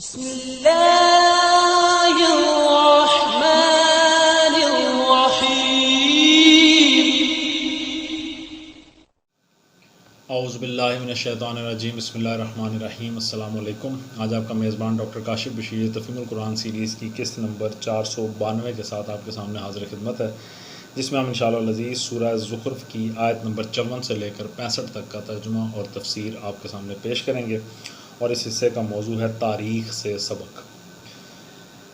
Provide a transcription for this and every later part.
بسم اللہ الرحمن الرحیم۔ اعوذ باللہ من الشیطان الرجیم، بسم اللہ الرحمن الرحیم۔ السلام علیکم۔ آج آپ کا میزبان ڈاکٹر کاشف بشیر تفہیم القرآن سیریز کی قسط نمبر 492 کے ساتھ آپ کے سامنے حاضر خدمت ہے، جس میں ہم انشاءاللہ العزیز سورہ زخرف کی آیت نمبر 54 سے لے کر 65 تک کا ترجمہ اور تفسیر آپ کے سامنے پیش کریں گے، اور اس حصے کا موضوع ہے تاریخ سے سبق۔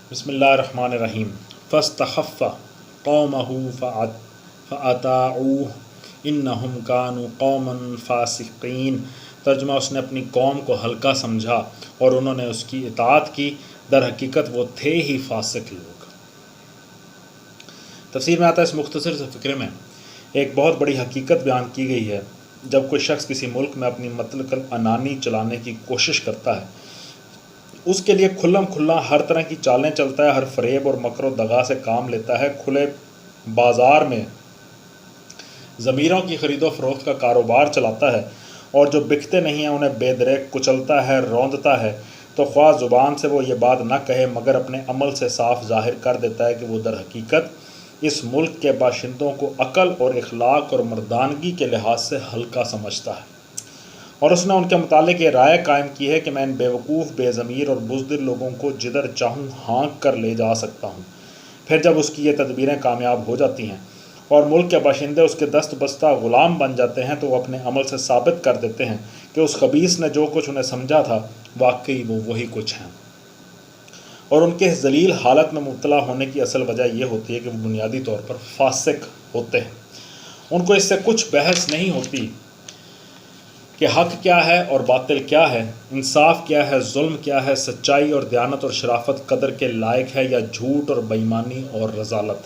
بسم اللہ الرحمن الرحیم۔ فاستخف قومہ فأطاعوہ انہم کانوا قوما فاسقین۔ ترجمہ، اس نے اپنی قوم کو ہلکا سمجھا اور انہوں نے اس کی اطاعت کی، در حقیقت وہ تھے ہی فاسق لوگ۔ تفسیر میں آتا ہے، اس مختصر سے فقرے میں ایک بہت بڑی حقیقت بیان کی گئی ہے۔ جب کوئی شخص کسی ملک میں اپنی مطلق العنانی چلانے کی کوشش کرتا ہے، اس کے لیے کھلم کھلا ہر طرح کی چالیں چلتا ہے، ہر فریب اور مکر و دغا سے کام لیتا ہے، کھلے بازار میں ضمیروں کی خرید و فروخت کا کاروبار چلاتا ہے، اور جو بکتے نہیں ہیں انہیں بے دریغ کچلتا ہے، روندتا ہے، تو خواہ زبان سے وہ یہ بات نہ کہے مگر اپنے عمل سے صاف ظاہر کر دیتا ہے کہ وہ در حقیقت اس ملک کے باشندوں کو عقل اور اخلاق اور مردانگی کے لحاظ سے ہلکا سمجھتا ہے، اور اس نے ان کے متعلق یہ رائے قائم کی ہے کہ میں ان بیوقوف، بے ضمیر اور بزدل لوگوں کو جدھر چاہوں ہانک کر لے جا سکتا ہوں۔ پھر جب اس کی یہ تدبیریں کامیاب ہو جاتی ہیں اور ملک کے باشندے اس کے دست بستہ غلام بن جاتے ہیں، تو وہ اپنے عمل سے ثابت کر دیتے ہیں کہ اس خبیث نے جو کچھ انہیں سمجھا تھا واقعی وہ وہی کچھ ہیں، اور ان کے اس ذلیل حالت میں مبتلا ہونے کی اصل وجہ یہ ہوتی ہے کہ وہ بنیادی طور پر فاسق ہوتے ہیں۔ ان کو اس سے کچھ بحث نہیں ہوتی کہ حق کیا ہے اور باطل کیا ہے، انصاف کیا ہے، ظلم کیا ہے، سچائی اور دیانت اور شرافت قدر کے لائق ہے یا جھوٹ اور بےایمانی اور رذالت۔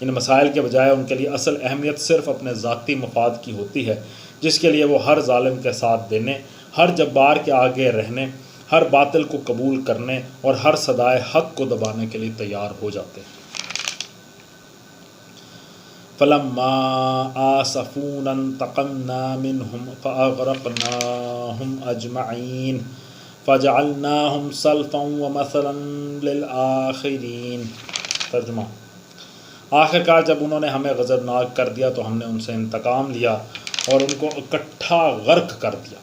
ان مسائل کے بجائے ان کے لیے اصل اہمیت صرف اپنے ذاتی مفاد کی ہوتی ہے، جس کے لیے وہ ہر ظالم کے ساتھ دینے، ہر جبار کے آگے رہنے، ہر باطل کو قبول کرنے اور ہر صدائے حق کو دبانے کے لیے تیار ہو جاتے ہیں۔ فَلَمَّا آسَفُونَا انتَقَمْنَا مِنْهُمْ فَأَغْرَقْنَاهُمْ أَجْمَعِينَ فَجَعَلْنَاهُمْ سَلَفًا وَمَثَلًا لِلْآخِرِينَ۔ ترجمہ، آخرکار جب انہوں نے ہمیں غضبناک کر دیا تو ہم نے ان سے انتقام لیا اور ان کو اکٹھا غرق کر دیا،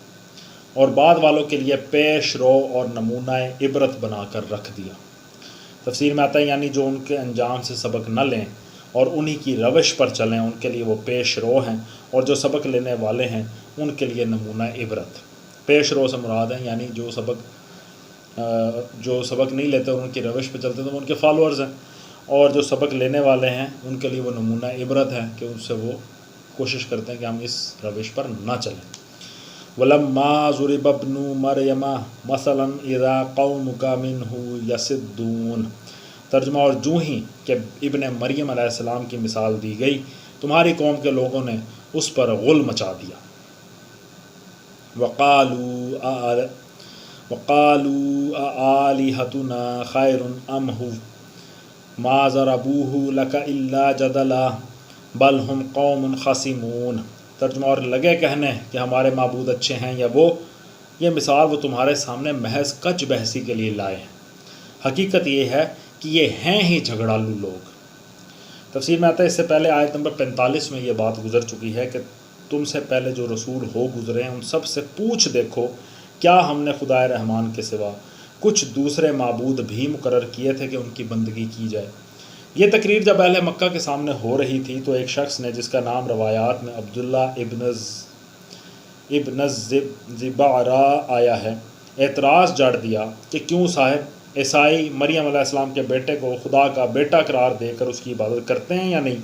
اور بعد والوں کے لیے پیش رو اور نمونہ عبرت بنا کر رکھ دیا۔ تفسیر میں آتا ہے، یعنی جو ان کے انجام سے سبق نہ لیں اور انہی کی روش پر چلیں، ان کے لیے وہ پیش رو ہیں، اور جو سبق لینے والے ہیں ان کے لیے نمونہ عبرت۔ پیش رو سے مراد ہیں یعنی جو سبق نہیں لیتے اور ان کی روش پہ چلتے تو وہ ان کے فالوورز ہیں، اور جو سبق لینے والے ہیں ان کے لیے وہ نمونہ عبرت ہے کہ ان سے وہ کوشش کرتے ہیں کہ ہم اس روش پر نہ چلیں۔ وَلَمَّا ضُرِبَ ابْنُ مَرْيَمَ مَثَلًا إِذَا قَوْمُكَ مِنْهُ يَصِدُّونَ۔ ترجمہ، اور جوں ہی کہ ابن مریم علیہ السلام کی مثال دی گئی، تمہاری قوم کے لوگوں نے اس پر غل مچا دیا۔ وَقَالُوا أَآلِهَتُنَا خَيْرٌ أَمْ هُوَ مَا ضَرَبُوهُ لَكَ إِلَّا جَدَلًا بَلْ هُمْ قَوْمٌ خَصِمُونَ۔ ترجمہ، اور لگے کہنے کہ ہمارے معبود اچھے ہیں یا وہ، یہ مثال وہ تمہارے سامنے محض کچ بحثی کے لیے لائے ہیں، حقیقت یہ ہے کہ یہ ہیں ہی جھگڑالو لوگ۔ تفسیر میں آتا ہے، اس سے پہلے آیت نمبر 45 میں یہ بات گزر چکی ہے کہ تم سے پہلے جو رسول ہو گزرے ہیں ان سب سے پوچھ دیکھو، کیا ہم نے خدائے رحمان کے سوا کچھ دوسرے معبود بھی مقرر کیے تھے کہ ان کی بندگی کی جائے۔ یہ تقریر جب اہل مکہ کے سامنے ہو رہی تھی تو ایک شخص نے، جس کا نام روایات میں عبداللہ ابن زبعرا آیا ہے، اعتراض جڑ دیا کہ کیوں صاحب، عیسائی مریم علیہ السلام کے بیٹے کو خدا کا بیٹا قرار دے کر اس کی عبادت کرتے ہیں یا نہیں؟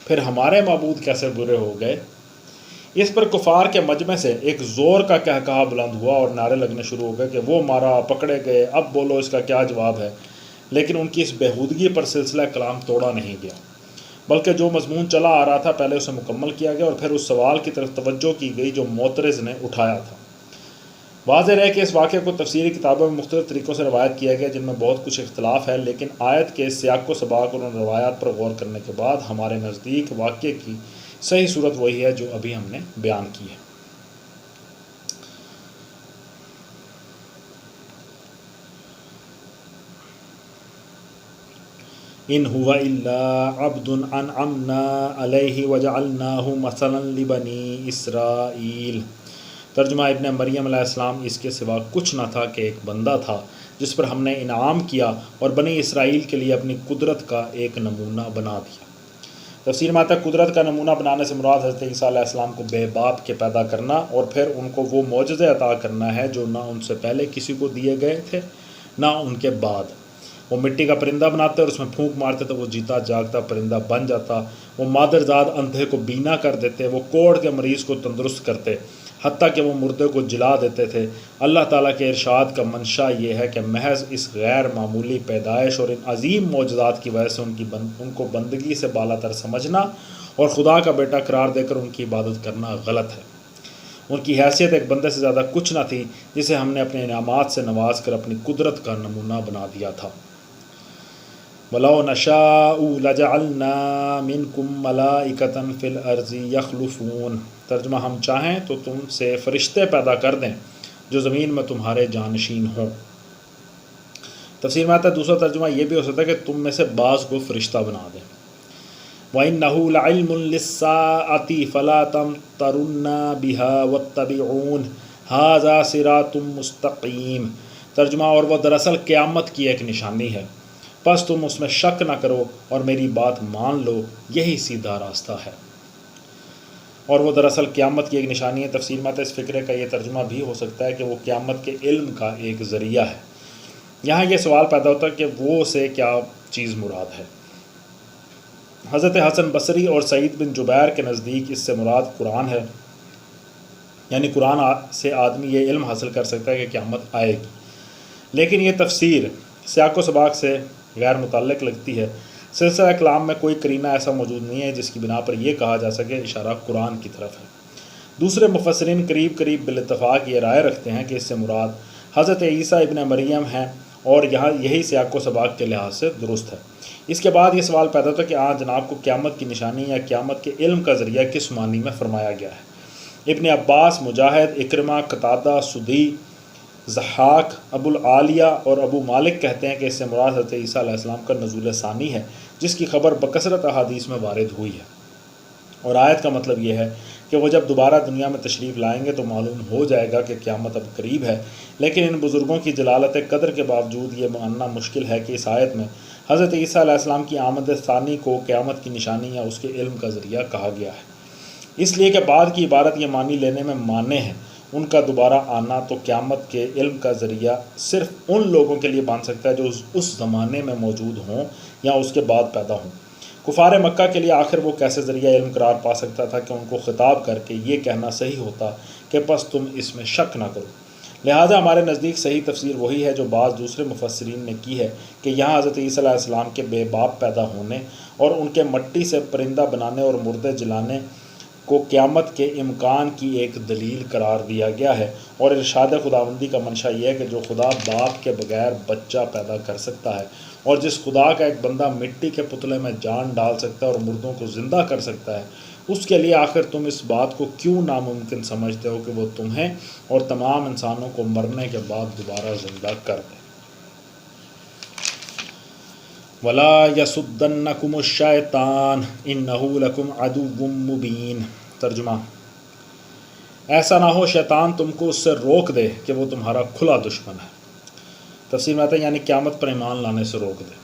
پھر ہمارے معبود کیسے برے ہو گئے؟ اس پر کفار کے مجمع سے ایک زور کا کہکہا بلند ہوا اور نعرے لگنے شروع ہو گئے کہ وہ مارا، پکڑے گئے، اب بولو اس کا کیا جواب ہے۔ لیکن ان کی اس بےہودگی پر سلسلہ کلام توڑا نہیں گیا، بلکہ جو مضمون چلا آ رہا تھا پہلے اسے مکمل کیا گیا اور پھر اس سوال کی طرف توجہ کی گئی جو معترض نے اٹھایا تھا۔ واضح رہے کہ اس واقعے کو تفسیری کتابوں میں مختلف طریقوں سے روایت کیا گیا، جن میں بہت کچھ اختلاف ہے، لیکن آیت کے سیاق و سباق اور ان روایات پر غور کرنے کے بعد ہمارے نزدیک واقعے کی صحیح صورت وہی ہے جو ابھی ہم نے بیان کی ہے۔ ان هو الا عبد انعمنا علیہ وجعلناہ مثلا لبنی اسرائیل۔ ترجمہ ابن مریم علیہ السلام اس کے سوا کچھ نہ تھا کہ ایک بندہ تھا جس پر ہم نے انعام کیا اور بنی اسرائیل کے لیے اپنی قدرت کا ایک نمونہ بنا دیا۔ تفسیر میں آتا ہے قدرت کا نمونہ بنانے سے مراد حضرت عیسیٰ علیہ السلام کو بے باپ کے پیدا کرنا اور پھر ان کو وہ معجزے عطا کرنا ہے جو نہ ان سے پہلے کسی کو دیے گئے تھے نہ ان کے بعد۔ وہ مٹی کا پرندہ بناتے اور اس میں پھونک مارتے تو وہ جیتا جاگتا پرندہ بن جاتا۔ وہ مادرزاد اندھے کو بینا کر دیتے، وہ کوڑھ کے مریض کو تندرست کرتے، حتیٰ کہ وہ مردے کو جلا دیتے تھے۔ اللہ تعالیٰ کے ارشاد کا منشا یہ ہے کہ محض اس غیر معمولی پیدائش اور ان عظیم معجزات کی وجہ سے ان کو بندگی سے بالا تر سمجھنا اور خدا کا بیٹا قرار دے کر ان کی عبادت کرنا غلط ہے۔ ان کی حیثیت ایک بندے سے زیادہ کچھ نہ تھی جسے ہم نے اپنے انعامات سے نواز کر اپنی قدرت کا نمونہ بنا دیا تھا۔ وَلَوْ نَشَاءُ لَجَعَلْنَا مِنْكُمْ مَلَائِكَةً فِي الْأَرْضِ يَخْلُفُونَ۔ ترجمہ ہم چاہیں تو تم سے فرشتے پیدا کر دیں جو زمین میں تمہارے جانشین ہوں۔ تفسیر میں آتا ہے دوسرا ترجمہ یہ بھی ہو سکتا ہے کہ تم میں سے بعض کو فرشتہ بنا دیں۔ وَإِنَّهُ لَعِلْمٌ لِلسَّاعَةِ فَلَا تَمْتَرُنَّ بِهَا وَاتَّبِعُونِ هَذَا صِرَاطٌ مُسْتَقِيمٌ۔ ترجمہ اور وہ دراصل قیامت کی ایک نشانی ہے، پس تم اس میں شک نہ کرو اور میری بات مان لو، یہی سیدھا راستہ ہے۔ اور وہ دراصل قیامت کی ایک نشانی ہے۔ تفسیر میں اس فقرے کا یہ ترجمہ بھی ہو سکتا ہے کہ وہ قیامت کے علم کا ایک ذریعہ ہے۔ یہاں یہ سوال پیدا ہوتا ہے کہ وہ سے کیا چیز مراد ہے۔ حضرت حسن بصری اور سعید بن جبیر کے نزدیک اس سے مراد قرآن ہے، یعنی قرآن سے آدمی یہ علم حاصل کر سکتا ہے کہ قیامت آئے گی، لیکن یہ تفسیر سیاق و سباق سے غیر متعلق لگتی ہے۔ سلسلہ کلام میں کوئی قرینہ ایسا موجود نہیں ہے جس کی بنا پر یہ کہا جا سکے اشارہ قرآن کی طرف ہے۔ دوسرے مفسرین قریب بالاتفاق یہ رائے رکھتے ہیں کہ اس سے مراد حضرت عیسیٰ ابن مریم ہیں اور یہاں یہی سیاق و سباق کے لحاظ سے درست ہے۔ اس کے بعد یہ سوال پیدا ہوتا ہے کہ جناب کو قیامت کی نشانی یا قیامت کے علم کا ذریعہ کس معنی میں فرمایا گیا ہے۔ ابن عباس، مجاہد، اکرمہ، قتادہ، سدی، ضحاک، ابو العالیہ اور ابو مالک کہتے ہیں کہ اس سے مراد حضرت عیسیٰ علیہ السلام کا نزول ثانی ہے جس کی خبر بکثرت احادیث میں وارد ہوئی ہے، اور آیت کا مطلب یہ ہے کہ وہ جب دوبارہ دنیا میں تشریف لائیں گے تو معلوم ہو جائے گا کہ قیامت اب قریب ہے۔ لیکن ان بزرگوں کی جلالت قدر کے باوجود یہ ماننا مشکل ہے کہ اس آیت میں حضرت عیسیٰ علیہ السلام کی آمد ثانی کو قیامت کی نشانی یا اس کے علم کا ذریعہ کہا گیا ہے، اس لیے کہ بعد کی عبارت یہ معنی لینے میں مانے ہیں ان کا دوبارہ آنا تو قیامت کے علم کا ذریعہ صرف ان لوگوں کے لیے بن سکتا ہے جو اس زمانے میں موجود ہوں یا اس کے بعد پیدا ہوں۔ کفار مکہ کے لیے آخر وہ کیسے ذریعہ علم قرار پا سکتا تھا کہ ان کو خطاب کر کے یہ کہنا صحیح ہوتا کہ پس تم اس میں شک نہ کرو۔ لہٰذا ہمارے نزدیک صحیح تفسیر وہی ہے جو بعض دوسرے مفسرین نے کی ہے کہ یہاں حضرت عیسیٰ علیہ السلام کے بے باپ پیدا ہونے اور ان کے مٹی سے پرندہ بنانے اور مردے جلانے کو قیامت کے امکان کی ایک دلیل قرار دیا گیا ہے، اور ارشاد خداوندی کا منشا یہ ہے کہ جو خدا باپ کے بغیر بچہ پیدا کر سکتا ہے اور جس خدا کا ایک بندہ مٹی کے پتلے میں جان ڈال سکتا ہے اور مردوں کو زندہ کر سکتا ہے، اس کے لیے آخر تم اس بات کو کیوں ناممکن سمجھتے ہو کہ وہ تمہیں اور تمام انسانوں کو مرنے کے بعد دوبارہ زندہ کر دے۔ وَلَا يَصُدَّنَّكُمُ الشَّيْطَانُ إِنَّهُ لَكُمْ عَدُوٌّ مُّبِينٌ۔ ترجمہ ایسا نہ ہو شیطان تم کو اس سے روک دے کہ وہ تمہارا کھلا دشمن ہے۔ تفسیر میں آتا ہے یعنی قیامت پر ایمان لانے سے روک دے۔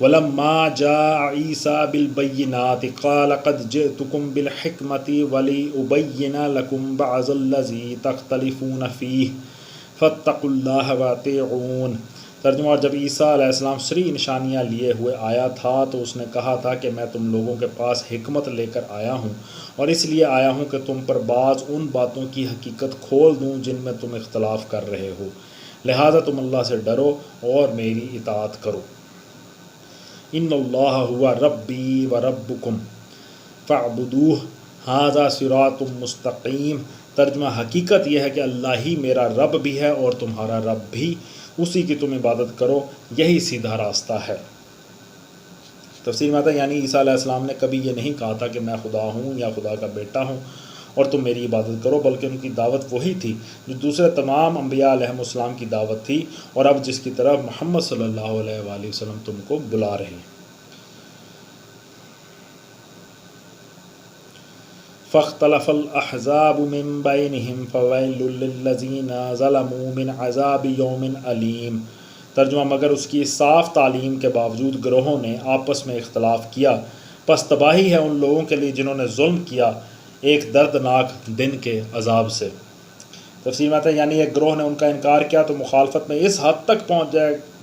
وَلَمَّا جَاءَ عِيسَىٰ بِالْبَيِّنَاتِ قَالَ قَدْ جِئْتُكُمْ بِالْحِكْمَةِ وَلِأُبَيِّنَ لَكُمْ بَعْضَ الَّذِي تَخْتَلِفُونَ فِيهِ فَاتَّقُوا اللَّهَ وَأَطِيعُونِ۔ ترجمہ اور جب عیسیٰ علیہ السلام سری نشانیاں لیے ہوئے آیا تھا تو اس نے کہا تھا کہ میں تم لوگوں کے پاس حکمت لے کر آیا ہوں، اور اس لیے آیا ہوں کہ تم پر بعض ان باتوں کی حقیقت کھول دوں جن میں تم اختلاف کر رہے ہو، لہٰذا تم اللہ سے ڈرو اور میری اطاعت کرو۔ ان اللہ هو ربی و ربکم فاعبدوہ ھذا صراط مستقیم۔ ترجمہ حقیقت یہ ہے کہ اللہ ہی میرا رب بھی ہے اور تمہارا رب بھی، اسی کی تم عبادت کرو، یہی سیدھا راستہ ہے۔ تفسیر میں آتا ہے یعنی عیسیٰ علیہ السلام نے کبھی یہ نہیں کہا تھا کہ میں خدا ہوں یا خدا کا بیٹا ہوں، اور تم میری عبادت کرو، بلکہ ان کی دعوت وہی تھی جو دوسرے تمام انبیاء علیہم السلام کی دعوت تھی، اور اب جس کی طرف محمد صلی اللہ علیہ وآلہ وسلم تم کو بلا رہے ہیں۔ فاختلف الاحزاب من بینہم فویل للذین ظلموا من عذاب یوم علیم۔ ترجمہ: مگر اس کی صاف تعلیم کے باوجود گروہوں نے آپس میں اختلاف کیا، پس تباہی ہے ان لوگوں کے لیے جنہوں نے ظلم کیا ایک دردناک دن کے عذاب سے۔ تفسیر میں آتا ہے یعنی ایک گروہ نے ان کا انکار کیا تو مخالفت میں اس حد تک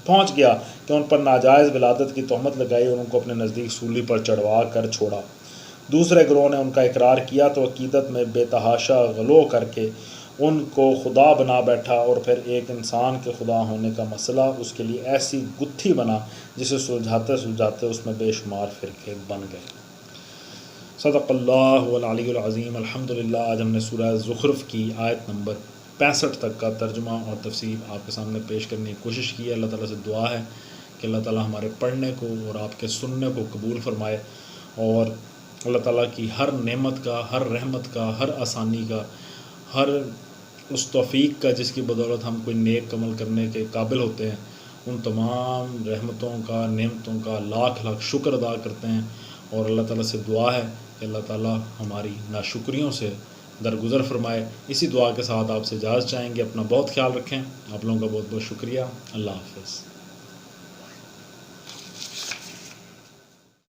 پہنچ گیا کہ ان پر ناجائز ولادت کی تہمت لگائی اور ان کو اپنے نزدیک سولی پر چڑھوا کر چھوڑا۔ دوسرے گروہ نے ان کا اقرار کیا تو عقیدت میں بے تحاشا غلو کر کے ان کو خدا بنا بیٹھا، اور پھر ایک انسان کے خدا ہونے کا مسئلہ اس کے لیے ایسی گتھی بنا جسے سلجھاتے سلجھاتے اس میں بے شمار فرقے بن گئے۔ صدق اللہ العلی العظیم۔ الحمدللہ آج ہم نے سورہ زخرف کی آیت نمبر 65 تک کا ترجمہ اور تفسیر آپ کے سامنے پیش کرنے کی کوشش کی ہے۔ اللہ تعالیٰ سے دعا ہے کہ اللہ تعالیٰ ہمارے پڑھنے کو اور آپ کے سننے کو قبول فرمائے، اور اللہ تعالیٰ کی ہر نعمت کا، ہر رحمت کا، ہر آسانی کا، ہر اس توفیق کا جس کی بدولت ہم کوئی نیک عمل کرنے کے قابل ہوتے ہیں، ان تمام رحمتوں کا، نعمتوں کا لاکھ لاکھ شکر ادا کرتے ہیں، اور اللہ تعالیٰ سے دعا ہے کہ اللہ تعالیٰ ہماری ناشکریوں سے درگزر فرمائے۔ اسی دعا کے ساتھ آپ سے اجازت چاہیں گے۔ اپنا بہت خیال رکھیں۔ آپ لوگوں کا بہت بہت شکریہ۔ اللہ حافظ۔